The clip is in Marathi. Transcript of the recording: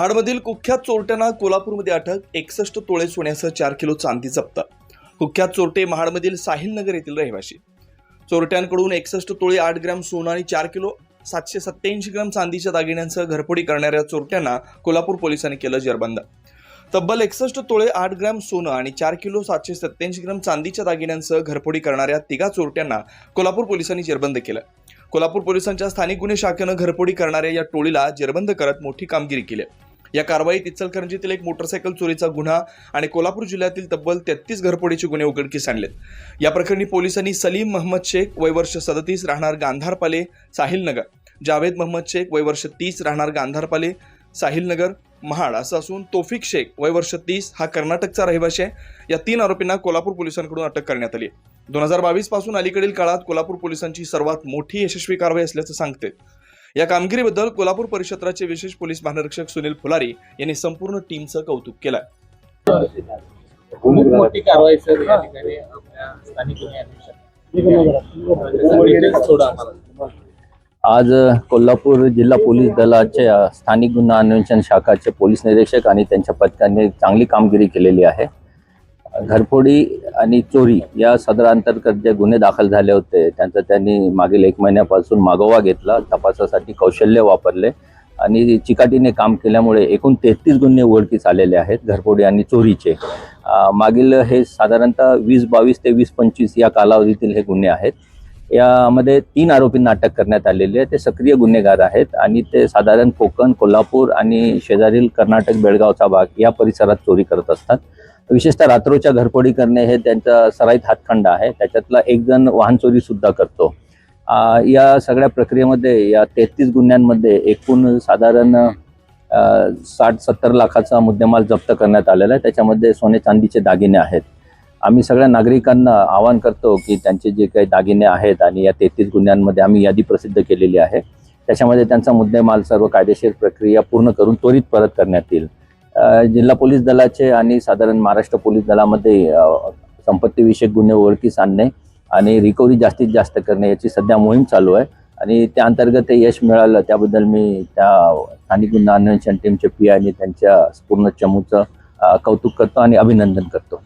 महाडमधील कुख्यात चोरट्यांना कोल्हापूरमध्ये अटक. 61 तोळे सोन्यासह 4 किलो चांदी जप्त. कुख्यात चोरटे महाडमधील साहिलनगर येथील रहिवासी. चोरट्यांकडून 61 तोळे 8 ग्रॅम सोनं आणि 4 किलो 787 ग्रॅम चांदीच्या दागिन्यांसह घरफोडी करणाऱ्या चोरट्यांना कोल्हापूर पोलिसांनी केलं जेरबंद. तब्बल 61 तोळे 8 ग्रॅम सोनं आणि 4 किलो 787 ग्रॅम चांदीच्या दागिन्यांसह घरफोडी करणाऱ्या तिघा चोरट्यांना कोल्हापूर पोलिसांनी जेरबंद केलं. कोल्हापूर पोलिसांच्या स्थानिक गुन्हे शाखेनं घरफोडी करणाऱ्या या टोळीला जेरबंद करत मोठी कामगिरी केली. या कारवाईत इचलकरंजीतील एक मोटरसायकल चोरीचा गुन्हा आणि कोल्हापूर जिल्ह्यातील तब्बल 33 घरफोडीचे गुन्हे उघडकीस आणलेत. या प्रकरणी पोलिसांनी सलीम महम्मद शेख वय वर्ष 37 राहणार गांधारपाले साहिलनगर, जावेद महम्मद शेख वय वर्ष 30 राहणार गांधारपाले साहिलनगर महाड असं असून तौफिक शेख वय वर्ष 30 हा कर्नाटकचा रहिवासी आहे. या 3 आरोपींना कोल्हापूर पोलिसांकडून अटक करण्यात आली. 2022 पासून अलीकडील काळात कोल्हापूर पोलिसांची सर्वात मोठी यशस्वी कारवाई असल्याचं सांगते. या कामगिरीबद्दल कोल्हापूर परिक्षेत्राचे विशेष पोलीस महानिरीक्षक सुनील फुलारी यांनी संपूर्ण टीमचं कौतुक केलं. मोठी कारवाई सर या ठिकाणी आपल्या स्थानिक गुन्हे अन्वेषण. आज कोल्हापूर जिल्हा पोलीस दलाच्या स्थानिक गुन्हा अन्वेषण शाखाचे पोलीस निरीक्षक आणि त्यांच्या पथकाने चांगली कामगिरी केलेली आहे. घरफोडी आणि चोरी या सदर अंतर्गत जे गुन्हे दाखल झाले होते त्यांचा त्यांनी मागील 1 महिन्यापासून मागोवा घेतला, तपासासाठी कौशल्य वापरले आणि चिकाटीने काम केल्यामुळे एकूण 33 गुन्हे उघडकीस आलेले आहेत घरफोडी आणि चोरीचे. मागील हे साधारणतः 2022 ते 2025 या कालावधीतील हे गुन्हे आहेत. यामध्ये 3 आरोपींना अटक करण्यात आलेली आहे. ते सक्रिय गुन्हेगार आहेत आणि ते साधारण कोकण, कोल्हापूर आणि शेजारील कर्नाटक, बेळगावचा भाग या परिसरात चोरी करत असतात. विशेषतः रात्रोच्या घरफोडी करणे हे त्यांचा सराईत हातखंडा आहे. त्याच्यातला एक जण वाहन चोरी सुद्धा करतो. या सगळ्या प्रक्रियेमध्ये या 33 गुन्ह्यांमध्ये एकूण साधारण 60-70 लाखाचा मुद्देमाल जप्त करण्यात आलेला आहे. त्याच्यामध्ये सोने चांदीचे दागिने आहेत. आम्ही सगळ्या नागरिकांना आवाहन करतो की त्यांचे जे काही दागिने आहेत आणि या 33 गुन्ह्यांमध्ये आम्ही यादी प्रसिद्ध केलेली आहे, त्याच्यामध्ये त्यांचा मुद्देमाल सर्व कायदेशीर प्रक्रिया पूर्ण करून त्वरित परत करण्यात येईल. जिल्हा पोलीस दलाचे आणि साधारण महाराष्ट्र पोलीस दलामध्ये संपत्तीविषयक गुन्हे उघडकीस आणणे आणि रिकव्हरी जास्तीत जास्त करणे याची सध्या मोहीम चालू आहे आणि त्या अंतर्गत हे यश मिळालं त्याबद्दल मी त्या स्थानिक गुन्हा अन्वेषण टीमचे PI आणि त्यांच्या पूर्ण चमूचं कौतुक करतो आणि अभिनंदन करतो.